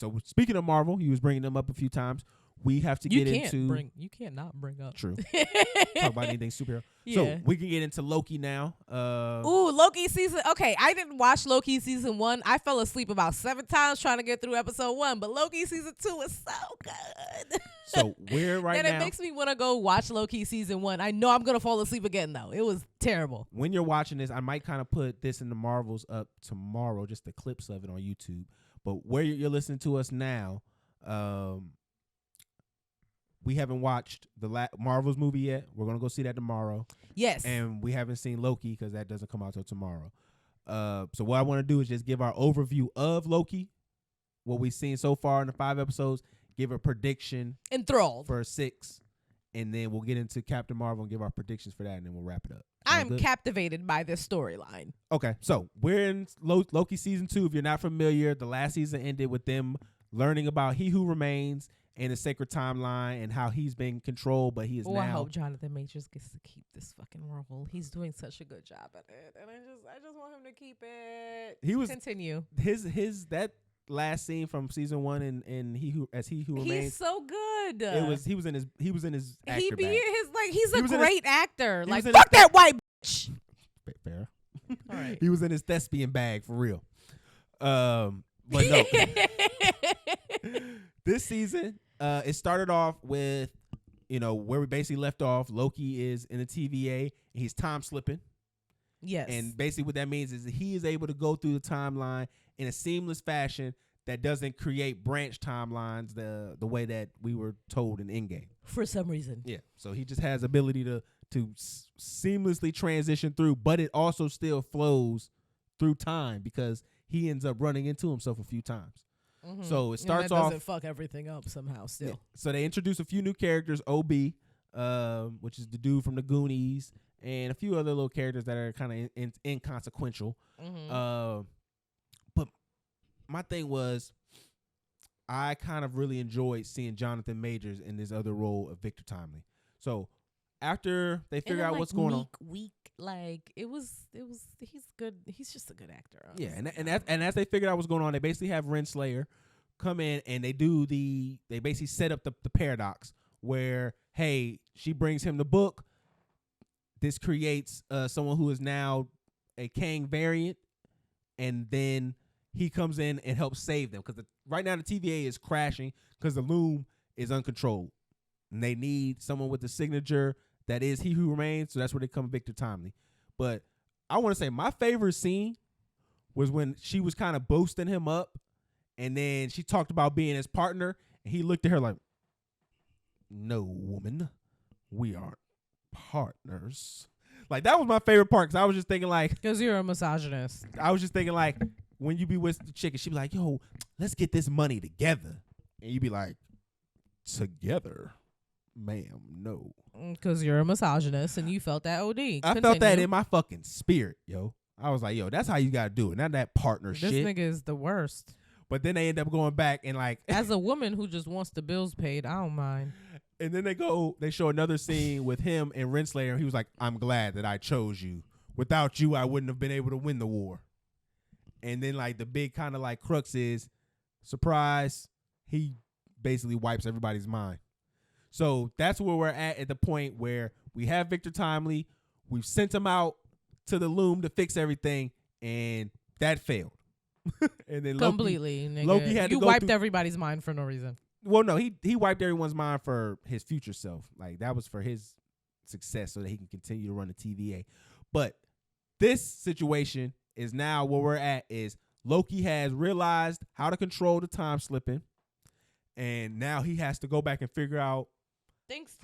So speaking of Marvel, he was bringing them up a few times. We have to get into. You can't not bring up. True. Talk about anything superhero. Yeah. So we can get into Loki now. Ooh, Loki season. Okay, I didn't watch Loki season 1. I fell asleep about 7 times trying to get through episode 1. But Loki season 2 is so good. So we're right and now. it makes me want to go watch Loki season 1. I know I'm gonna fall asleep again though. It was terrible. When you're watching this, I might kind of put this in the Marvels up tomorrow, just the clips of it on YouTube. But where you're listening to us now, we haven't watched the Marvels movie yet. We're going to go see that tomorrow. Yes. And we haven't seen Loki because that doesn't come out till tomorrow. So what I want to do is just give our overview of Loki, what we've seen so far in the 5 episodes, give a prediction Enthralled for 6, and then we'll get into Captain Marvel and give our predictions for that, and then we'll wrap it up. I'm captivated by this storyline. Okay, so we're in Loki season 2. If you're not familiar, the last season ended with them learning about He Who Remains and the sacred timeline and how he's been controlled, but he is now. I hope Jonathan Majors gets to keep this fucking role. He's doing such a good job at it, and I just want him to keep it. He was continue his that last scene from season 1 and He Who Remains. He's so good. He was in his actor He be bag. he's a great actor. Like fuck fuck that white bitch. Fair. All right. He was in his thespian bag for real. But no. This season, it started off with, where we basically left off. Loki is in the TVA, and he's time slipping. Yes. And basically what that means is that he is able to go through the timeline in a seamless fashion that doesn't create branch timelines the way that we were told in Endgame. For some reason. Yeah. So he just has ability to seamlessly transition through, but it also still flows through time because he ends up running into himself a few times. Mm-hmm. So it starts that off. Doesn't fuck everything up somehow still. Yeah. So they introduce a few new characters, OB, which is the dude from the Goonies, and a few other little characters that are kind of inconsequential. Mm-hmm. But my thing was, I kind of really enjoyed seeing Jonathan Majors in this other role of Victor Timely. So after they figure out what's going on, he's good. He's just a good actor. Yeah, and as they figured out what's going on, they basically have Renslayer come in and they basically set up the paradox where, hey, she brings him the book. This creates someone who is now a Kang variant, and then he comes in and helps save them because right now the TVA is crashing because the Loom is uncontrolled, and they need someone with the signature that is He Who Remains. So that's where they come Victor Timely. But I want to say my favorite scene was when she was kind of boasting him up, and then she talked about being his partner, and he looked at her like, "No, woman, we aren't partners." Like, that was my favorite part because I was just thinking like, because you're a misogynist. I was just thinking like, when you be with the chick and she be like, "Yo, let's get this money together," and you be like, "Together, ma'am, no." Because you're a misogynist and you felt that OD. I felt that in my fucking spirit, yo. I was like, yo, that's how you got to do it. Not that partner shit. This nigga is the worst. But then they end up going back and like. As a woman who just wants the bills paid, I don't mind. And then they show another scene with him and Renslayer. He was like, "I'm glad that I chose you. Without you, I wouldn't have been able to win the war." And then like the big kind of like crux is, surprise, he basically wipes everybody's mind. So that's where we're at the point where we have Victor Timely. We've sent him out to the Loom to fix everything, and that failed. And then completely, Loki had to go wiped everybody's mind for no reason. Well, no, he wiped everyone's mind for his future self. Like, that was for his success so that he can continue to run the TVA. But this situation is now where we're at is Loki has realized how to control the time slipping, and now he has to go back and figure out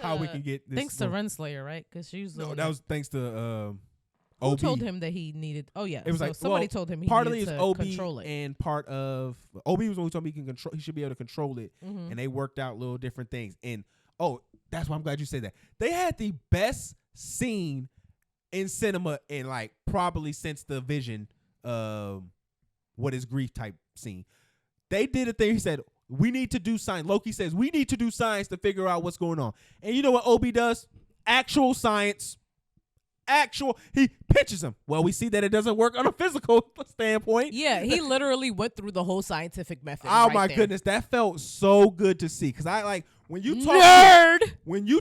how we can get this. Thanks to Renslayer, right? Because she was that was thanks to who OB. told him that he needed. Oh yeah, it was somebody told him he partly needed is to OB control it, and part of OB was the one who told me he should be able to control it, mm-hmm. and they worked out little different things. And that's why I'm glad you said that. They had the best scene in cinema in like probably since the Vision, what is grief type scene. They did a thing. He said, "We need to do science." Loki says, "We need to do science to figure out what's going on." And you know what OB does? Actual science. he pinches him. Well, we see that it doesn't work on a physical standpoint. Yeah, he literally went through the whole scientific method. Oh right my there. goodness, that felt so good to see. Because I like when you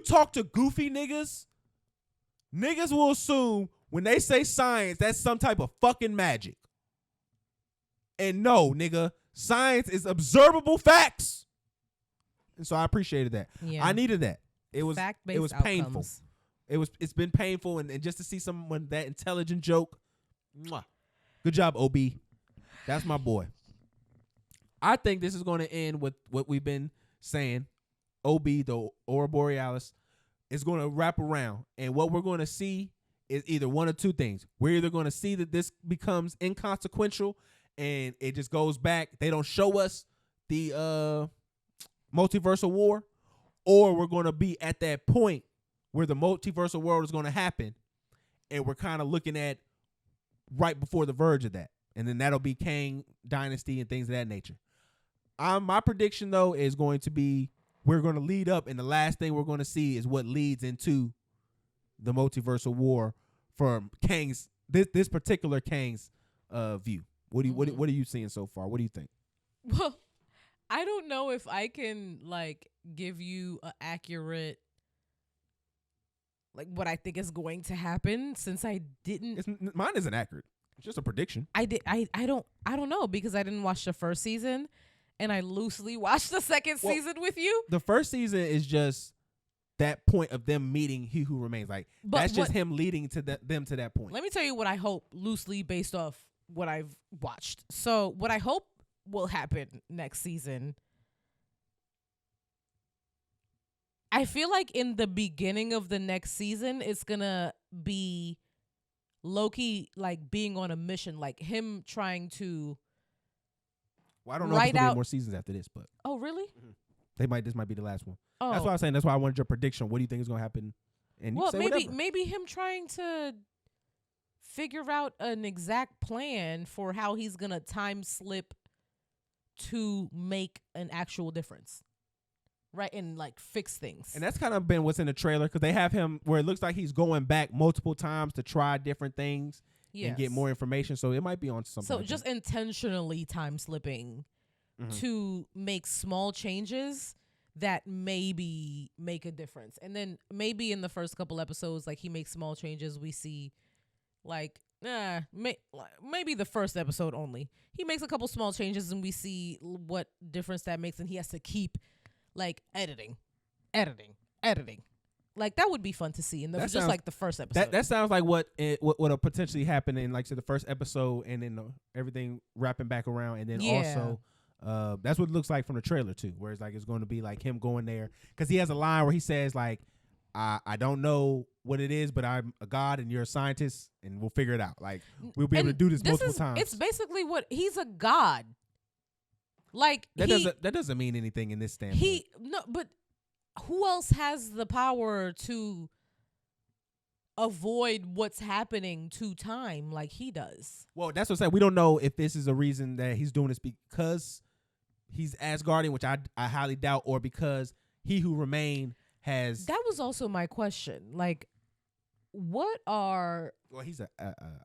talk to goofy niggas will assume when they say science, that's some type of fucking magic. And no, nigga, science is observable facts. And so I appreciated that. Yeah. I needed that. It was painful. Outcomes. It's been painful, and just to see someone that intelligent joke. Mwah. Good job, OB. That's my boy. I think this is going to end with what we've been saying. OB, the Aurora Borealis, is going to wrap around, and what we're going to see is either one of two things. We're either going to see that this becomes inconsequential, and it just goes back. They don't show us the multiversal war, or we're going to be at that point where the multiversal world is going to happen, and we're kind of looking at right before the verge of that, and then that'll be Kang Dynasty and things of that nature. My prediction, though, is going to be we're going to lead up, and the last thing we're going to see is what leads into the multiversal war from Kang's this particular Kang's view. What are you seeing so far? What do you think? Well, I don't know if I can like give you an accurate like what I think is going to happen since I didn't. Mine isn't accurate. It's just a prediction. I don't know because I didn't watch the first season, and I loosely watched the second season with you. The first season is just that point of them meeting He Who Remains. Like that's just him leading to them to that point. Let me tell you what I hope loosely based off what I've watched. So what I hope will happen next season, I feel like in the beginning of the next season, it's gonna be Loki like being on a mission, like him trying to. Well, I don't know if there's gonna be more seasons after this, but oh really? Mm-hmm. This might be the last one. Oh, that's why I'm saying. That's why I wanted your prediction. What do you think is gonna happen? And well, maybe maybe him trying to figure out an exact plan for how he's gonna time slip to make an actual difference, right? And like fix things. And that's kind of been what's in the trailer because they have him where it looks like he's going back multiple times to try different things and get more information. So it might be on something. So just intentionally time slipping to make small changes that maybe make a difference. And then maybe in the first couple episodes, like he makes small changes. We see like, maybe the first episode only. He makes a couple small changes and we see what difference that makes. And he has to keep like editing. Like that would be fun to see. And like the first episode. That sounds like what will potentially happen in like the first episode and then everything wrapping back around. And then also that's what it looks like from the trailer too, where it's like it's going to be like him going there because he has a line where he says like, I don't know what it is, but I'm a god and you're a scientist and we'll figure it out. Like we'll be able to do this multiple times. It's basically what he's a god. Like that doesn't mean anything in this standpoint. But who else has the power to avoid what's happening to time like he does? Well, that's what I'm saying. We don't know if this is a reason that he's doing this because he's Asgardian, which I highly doubt, or because He Who Remain has. That was also my question. Like, what are? Well, he's a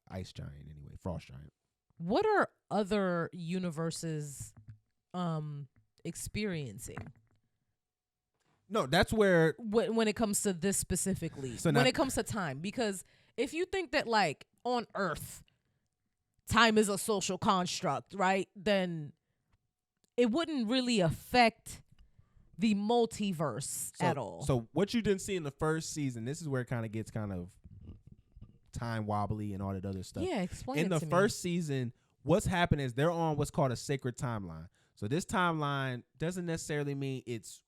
ice giant anyway, frost giant. What are other universes experiencing? No, that's where when it comes to this specifically, when it comes to time, because if you think that like on Earth, time is a social construct, right? Then it wouldn't really affect the multiverse at all. So what you didn't see in the first season, this is where it kind of gets kind of time wobbly and all that other stuff. Yeah, explain in it the to me. first season, what's happening is they're on what's called a sacred timeline. So this timeline doesn't necessarily mean it's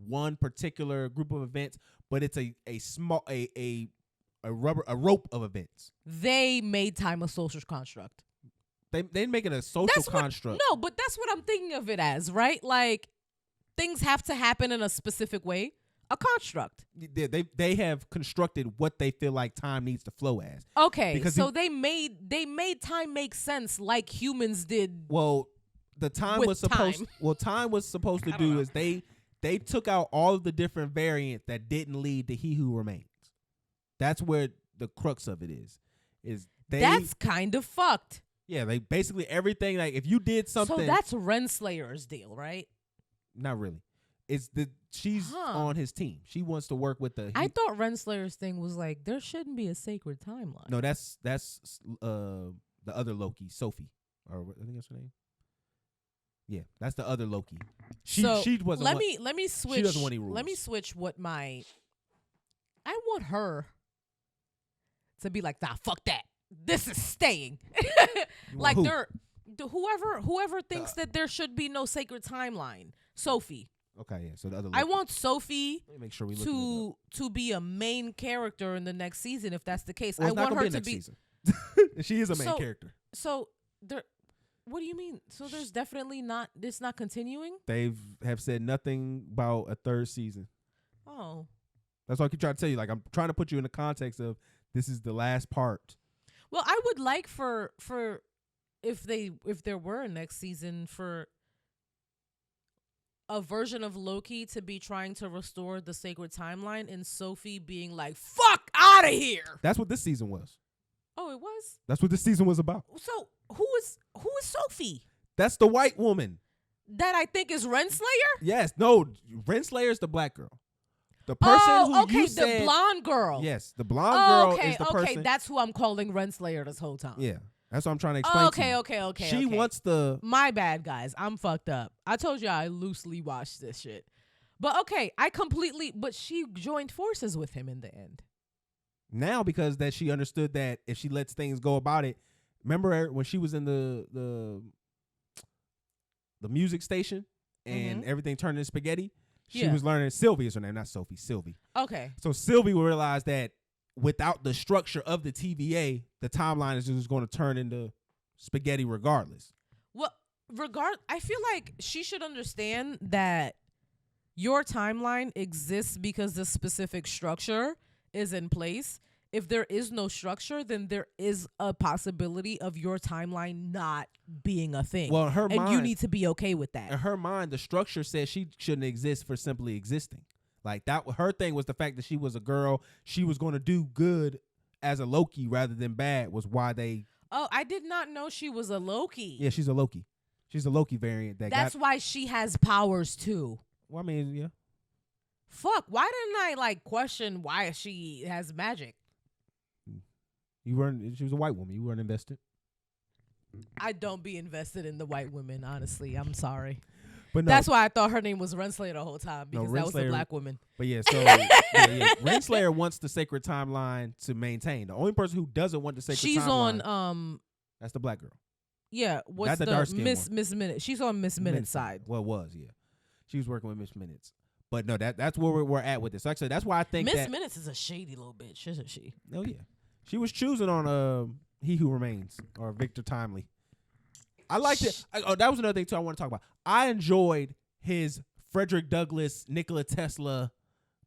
one particular group of events, but it's a rope of events. They made time a social construct. They make it a social construct. No, but that's what I'm thinking of it as, right? Like things have to happen in a specific way. A construct. They have constructed what they feel like time needs to flow as. Okay, because so they made time make sense like humans did. Well, time was supposed to do is they took out all of the different variants that didn't lead to He Who Remains. That's where the crux of it is they. That's kind of fucked. Yeah, like basically everything. Like if you did something, So that's Renslayer's deal, right? not really. It's she's on his team. She wants to work with the. I thought Renslayer's thing was like there shouldn't be a sacred timeline. No, that's the other Loki, Sophie, or I think that's her name. Yeah, that's the other Loki. She wasn't. Let me switch. She doesn't want any rules. Let me switch what my. I want her to be like, nah, fuck that. This is staying. Like whoever thinks that there should be no sacred timeline. Sophie. Okay, yeah. So the other. I want Sophie Let me make sure we to be a main character in the next season. If that's the case, well, I want her to be. She is a main character. So there. What do you mean? So there's definitely not. It's not continuing. Have said nothing about a third season. Oh. That's why I keep trying to tell you. Like I'm trying to put you in the context of this is the last part. Well, I would like for if there were a next season for a version of Loki to be trying to restore the sacred timeline and Sophie being like, fuck out of here. That's what this season was. Oh, it was? That's what this season was about. So who is Sophie? That's the white woman. That I think is Renslayer? Yes. No, Renslayer is the black girl. The person who you said, the blonde girl. Yes, the blonde girl is the person. Okay, that's who I'm calling Renslayer this whole time. Yeah, that's what I'm trying to explain to you. Okay. She wants the... My bad, guys. I'm fucked up. I told you I loosely watched this shit. But okay, but she joined forces with him in the end. Now, because that she understood that if she lets things go about it, remember when she was in the music station and everything turned into spaghetti? She was learning. Sylvie is her name, not Sophie. Sylvie. Okay. So Sylvie will realize that without the structure of the TVA, the timeline is just going to turn into spaghetti regardless. Well, I feel like she should understand that your timeline exists because the specific structure is in place. If there is no structure, then there is a possibility of your timeline not being a thing. Well, her mind, and you need to be okay with that. In her mind, the structure says she shouldn't exist for simply existing. Like that, her thing was the fact that she was a girl. She was going to do good as a Loki rather than bad. Was why they. Oh, I did not know she was a Loki. Yeah, she's a Loki. She's a Loki variant. That's why she has powers too. Well, I mean, yeah. Fuck! Why didn't I question why she has magic? You weren't. She was a white woman. You weren't invested. I don't be invested in the white women, honestly. I'm sorry. But no, that's why I thought her name was Renslayer the whole time because that was a black woman. But yeah, so Renslayer wants the sacred timeline to maintain. The only person who doesn't want the sacred timeline. She's on. That's the black girl. Yeah. What's the Miss Minute? She's on Miss Minute's side. Well, it was, yeah. She was working with Miss Minutes. But no, that's where we're at with this. So actually, that's why I think Miss Minutes is a shady little bitch, isn't she? Oh yeah. She was choosing on He Who Remains or Victor Timely. I liked it. That was another thing too I want to talk about. I enjoyed his Frederick Douglass, Nikola Tesla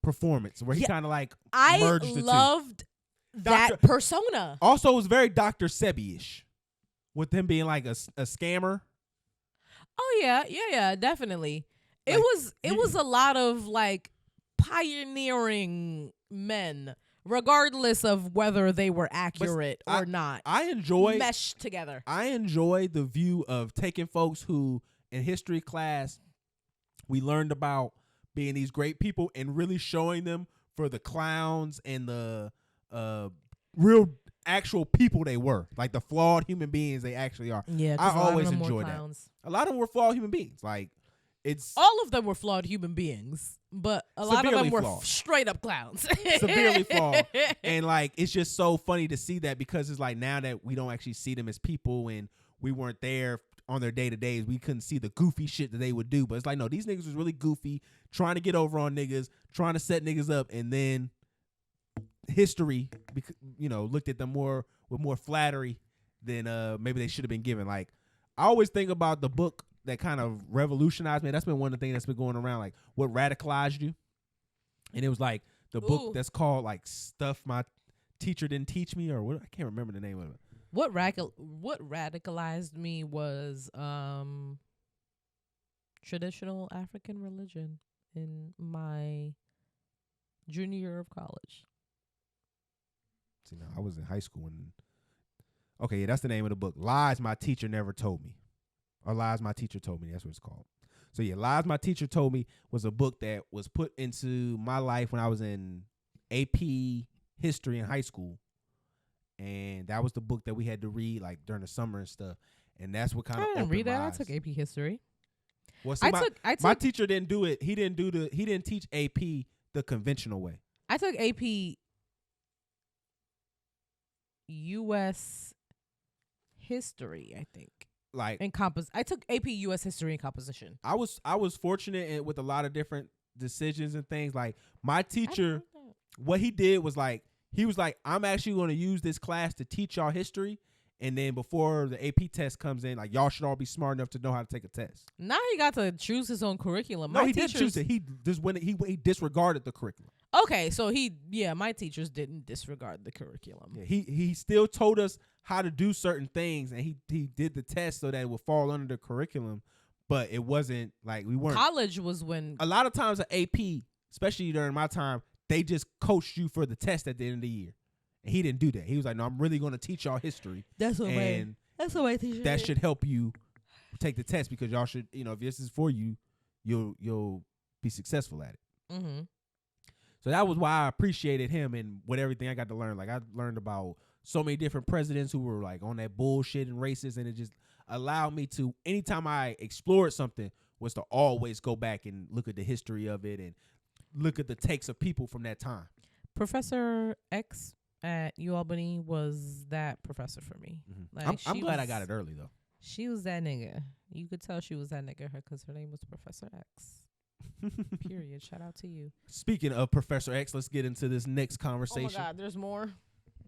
performance where he kind of like merged the two. I loved that persona. Also, it was very Dr. Sebi-ish with him being like a scammer. Oh yeah, definitely. Like, it was a lot of like pioneering men. Regardless of whether they were accurate or not. I enjoy meshed together. I enjoy the view of taking folks who in history class we learned about being these great people and really showing them for the clowns and the real actual people they were. Like the flawed human beings they actually are. Yeah, I always enjoyed that. A lot of them were flawed human beings. Like all of them were flawed human beings, but a lot of them were straight up clowns. Severely flawed. And like it's just so funny to see that because it's like now that we don't actually see them as people and we weren't there on their day-to-days, we couldn't see the goofy shit that they would do. But it's like, no, these niggas was really goofy, trying to get over on niggas, trying to set niggas up, and then history, looked at them with more flattery than maybe they should have been given. Like I always think about the book that kind of revolutionized me. That's been one of the things that's been going around, like what radicalized you. And it was like the book that's called like Stuff My Teacher Didn't Teach Me, or what, I can't remember the name of it. What radicalized me was traditional African religion in my junior year of college. See, now I was in high school when. Okay, yeah, that's the name of the book. Lies My Teacher Never Told Me, or Lies My Teacher Told Me. That's what it's called. So yeah, Lies My Teacher Told Me was a book that was put into my life when I was in AP history in high school, and that was the book that we had to read like during the summer and stuff. And that's what kind of I didn't read that. I took AP history. Well, see, my teacher didn't do it. He didn't teach AP the conventional way. I took AP U.S. history, I think. Like I took AP U.S. history and composition. I was fortunate with a lot of different decisions and things. Like my teacher, what he did was like he was like, I'm actually going to use this class to teach y'all history. And then before the AP test comes in, like y'all should all be smart enough to know how to take a test. Now he got to choose his own curriculum. No, he didn't choose it. He disregarded the curriculum. Okay, so my teachers didn't disregard the curriculum. Yeah, he still told us how to do certain things, and he did the test so that it would fall under the curriculum, but it wasn't like we weren't. College was when a lot of times at AP, especially during my time, they just coached you for the test at the end of the year. And he didn't do that. He was like, no, I'm really going to teach y'all history. That's what my teacher that should help you take the test because y'all should, if this is for you, you'll be successful at it. Mm-hmm. So that was why I appreciated him and what everything I got to learn. Like I learned about so many different presidents who were like on that bullshit and racist, and it just allowed me to, anytime I explored something, was to always go back and look at the history of it and look at the takes of people from that time. Professor X at UAlbany was that professor for me. Mm-hmm. Like I'm glad I got it early though. She was that nigga. You could tell she was that nigga because her name was Professor X. Period. Shout out to you. Speaking of Professor X, let's get into this next conversation. Oh my God, there's more.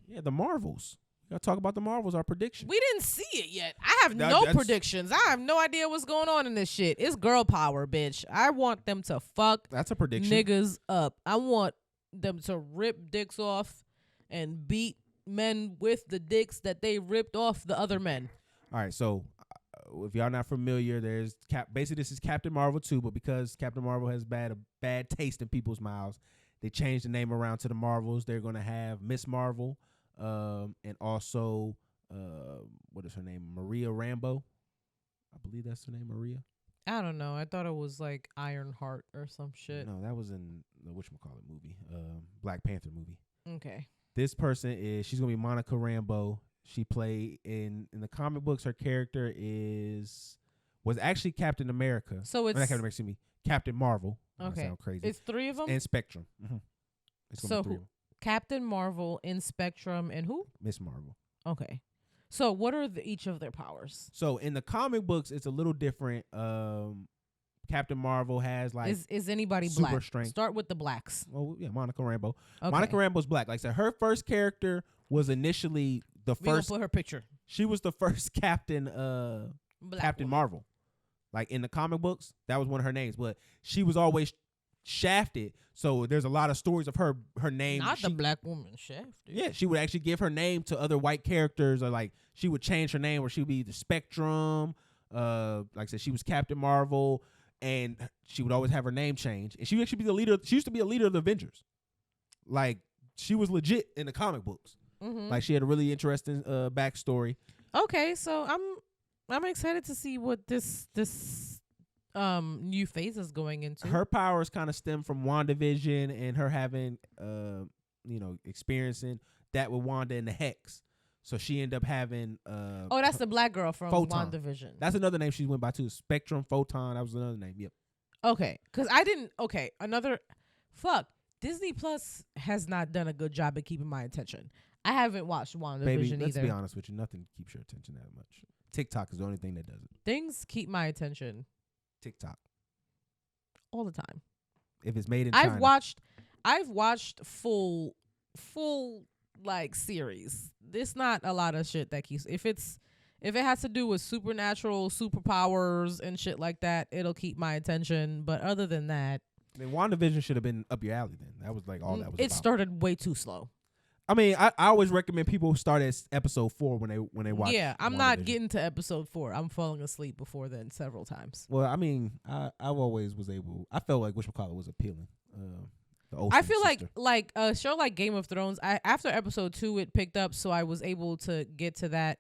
Yeah, the Marvels. We gotta talk about the Marvels. Our prediction. We didn't see it yet. I have no predictions. I have no idea what's going on in this shit. It's girl power, bitch. I want them to fuck. That's a prediction. Niggas up. I want them to rip dicks off and beat men with the dicks that they ripped off the other men. All right, so if y'all not familiar, there's basically this is Captain Marvel 2, but because Captain Marvel has a bad taste in people's mouths, they changed the name around to the Marvels. They're gonna have Miss Marvel, and also what is her name? Maria Rambeau. I believe that's her name, Maria. I don't know. I thought it was like Ironheart or some shit. No, that was in the whatchamacallit movie, Black Panther movie. Okay. This person she's gonna be Monica Rambeau. She played in the comic books. Her character was actually Captain America. So it's not Captain America, excuse me, Captain Marvel. Okay, sound crazy. It's three of them and Spectrum. Mm-hmm. It's gonna be three of them. Captain Marvel, in Spectrum, and who? Miss Marvel. Okay. So what are each of their powers? So in the comic books, it's a little different. Captain Marvel has like is anybody super black? Strength. Start with the blacks. Oh yeah, Monica Rambeau. Okay. Monica Rambeau's black. Like I said, her first character was initially the first. Put her picture. She was the first Captain Captain woman. Marvel. Like in the comic books, that was one of her names, but she was always shafted. So there's a lot of stories of her name. Not the black woman shafted. Yeah, she would actually give her name to other white characters, or like she would change her name, or she would be the Spectrum. Like I said, she was Captain Marvel. And she would always have her name changed. And she would actually be the leader. She used to be a leader of the Avengers. Like, she was legit in the comic books. Mm-hmm. Like, she had a really interesting backstory. Okay, so I'm excited to see what this new phase is going into. Her powers kind of stem from WandaVision and her having, experiencing that with Wanda and the Hex. So she ended up having that's the black girl from Photon. WandaVision. That's another name she went by too. Spectrum, Photon. That was another name. Yep. Okay, because I didn't. Okay, Disney Plus has not done a good job at keeping my attention. I haven't watched WandaVision Baby, either. let's be honest with you. Nothing keeps your attention that much. TikTok is the only thing that does it. Things keep my attention. TikTok. All the time. If it's made in China. I've watched full like series. There's not a lot of shit that keeps if it has to do with supernatural superpowers and shit like that, it'll keep my attention. But other than that, then WandaVision should have been up your alley then. That was like all that was it about. started way too slow. I mean, I always recommend people start at episode 4 when they watch. Yeah, I'm not getting to episode 4. I'm falling asleep before then several times. Well, I mean, I always was able. I felt like whatchamacallit was appealing. I feel like a show like Game of Thrones, after episode 2 it picked up, so I was able to get to that.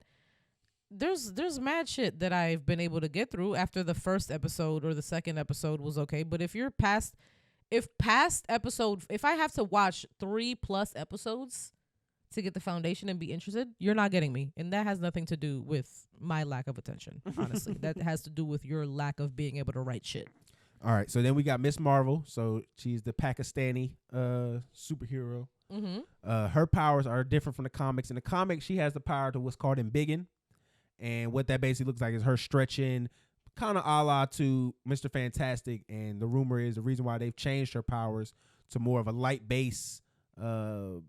There's mad shit that I've been able to get through after the first episode or the second episode was okay. But if I have to watch 3+ episodes to get the foundation and be interested, you're not getting me. And that has nothing to do with my lack of attention, honestly. That has to do with your lack of being able to write shit. All right, so then we got Miss Marvel. So she's the Pakistani superhero. Her powers are different from the comics. In the comics, she has the power to what's called embiggen. And what that basically looks like is her stretching, kind of a la to Mr. Fantastic. And the rumor is the reason why they've changed her powers to more of a light base, a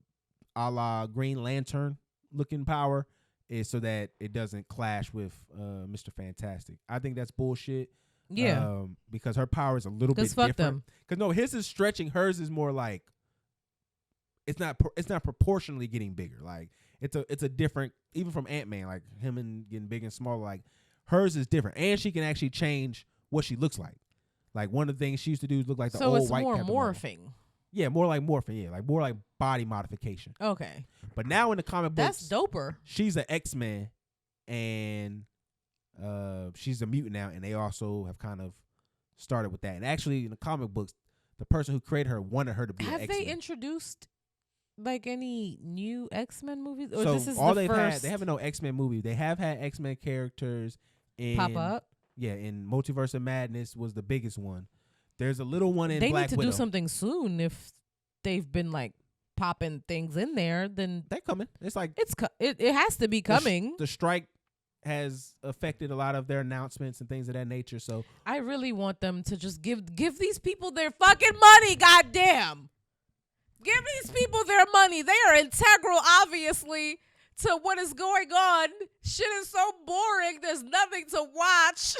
la Green Lantern looking power, is so that it doesn't clash with Mr. Fantastic. I think that's bullshit. Yeah. Because her power is a little bit fuck different. Because no, his is stretching. Hers is more like it's not proportionally getting bigger. Like it's a different, even from Ant-Man, like him and getting big and smaller. Like hers is different, and she can actually change what she looks like. Like one of the things she used to do is look like the old white. So it's more morphing. Yeah, more like morphing. Yeah, like more like body modification. Okay. But now in the comic books, that's doper. She's an X-Men, and she's a mutant now, and they also have kind of started with that. And actually, in the comic books, the person who created her wanted her to be an X-Men. Have they introduced like any new X-Men movies? Or so this is all the they've first? had, they haven't no X-Men movie. They have had X-Men characters in pop up. Yeah, in Multiverse of Madness was the biggest one. There's a little one in They Black need to Widow. do something soon. If they've been like popping things in there, then they're coming. It's like it has to be coming. The strike has affected a lot of their announcements and things of that nature. So I really want them to just give these people their fucking money. Goddamn, give these people their money. They are integral, obviously, to what is going on. Shit is so boring. There's nothing to watch.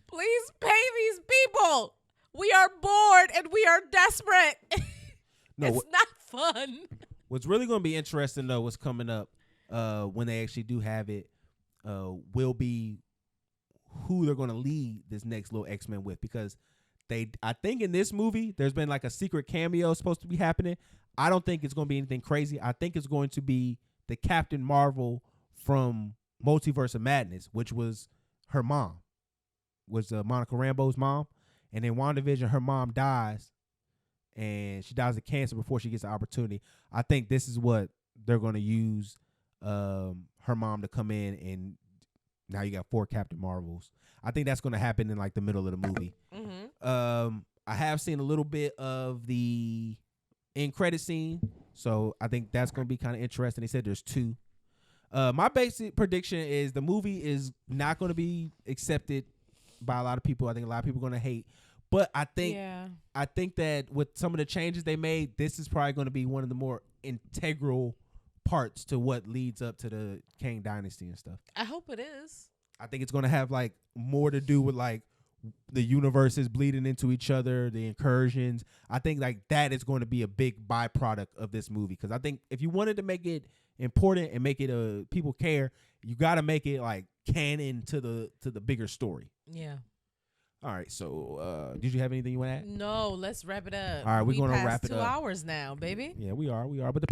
Please pay these people. We are bored and we are desperate. No, it's not fun. What's really going to be interesting, though, what's coming up when they actually do have it, will be who they're going to lead this next little X-Men with. Because I think in this movie, there's been like a secret cameo supposed to be happening. I don't think it's going to be anything crazy. I think it's going to be the Captain Marvel from Multiverse of Madness, which was her mom, was Monica Rambeau's mom. And in WandaVision, her mom dies, and she dies of cancer before she gets the opportunity. I think this is what they're going to use her mom to come in, and now you got 4 Captain Marvels. I think that's going to happen in like the middle of the movie. Mm-hmm. I have seen a little bit of the end credit scene, so I think that's going to be kind of interesting. They said there's 2. My basic prediction is the movie is not going to be accepted by a lot of people. I think a lot of people are going to hate. But I think that with some of the changes they made, this is probably going to be one of the more integral parts to what leads up to the Kang Dynasty and stuff. I hope it is. I think it's going to have like more to do with like the universes bleeding into each other, the incursions. I think like that is going to be a big byproduct of this movie, because I think if you wanted to make it important and make it people care, you got to make it like canon to the bigger story. Yeah. All right, so did you have anything you want to add? No, let's wrap it up. All right, we're going to wrap it up. 2 hours now, baby. Yeah, we are. But the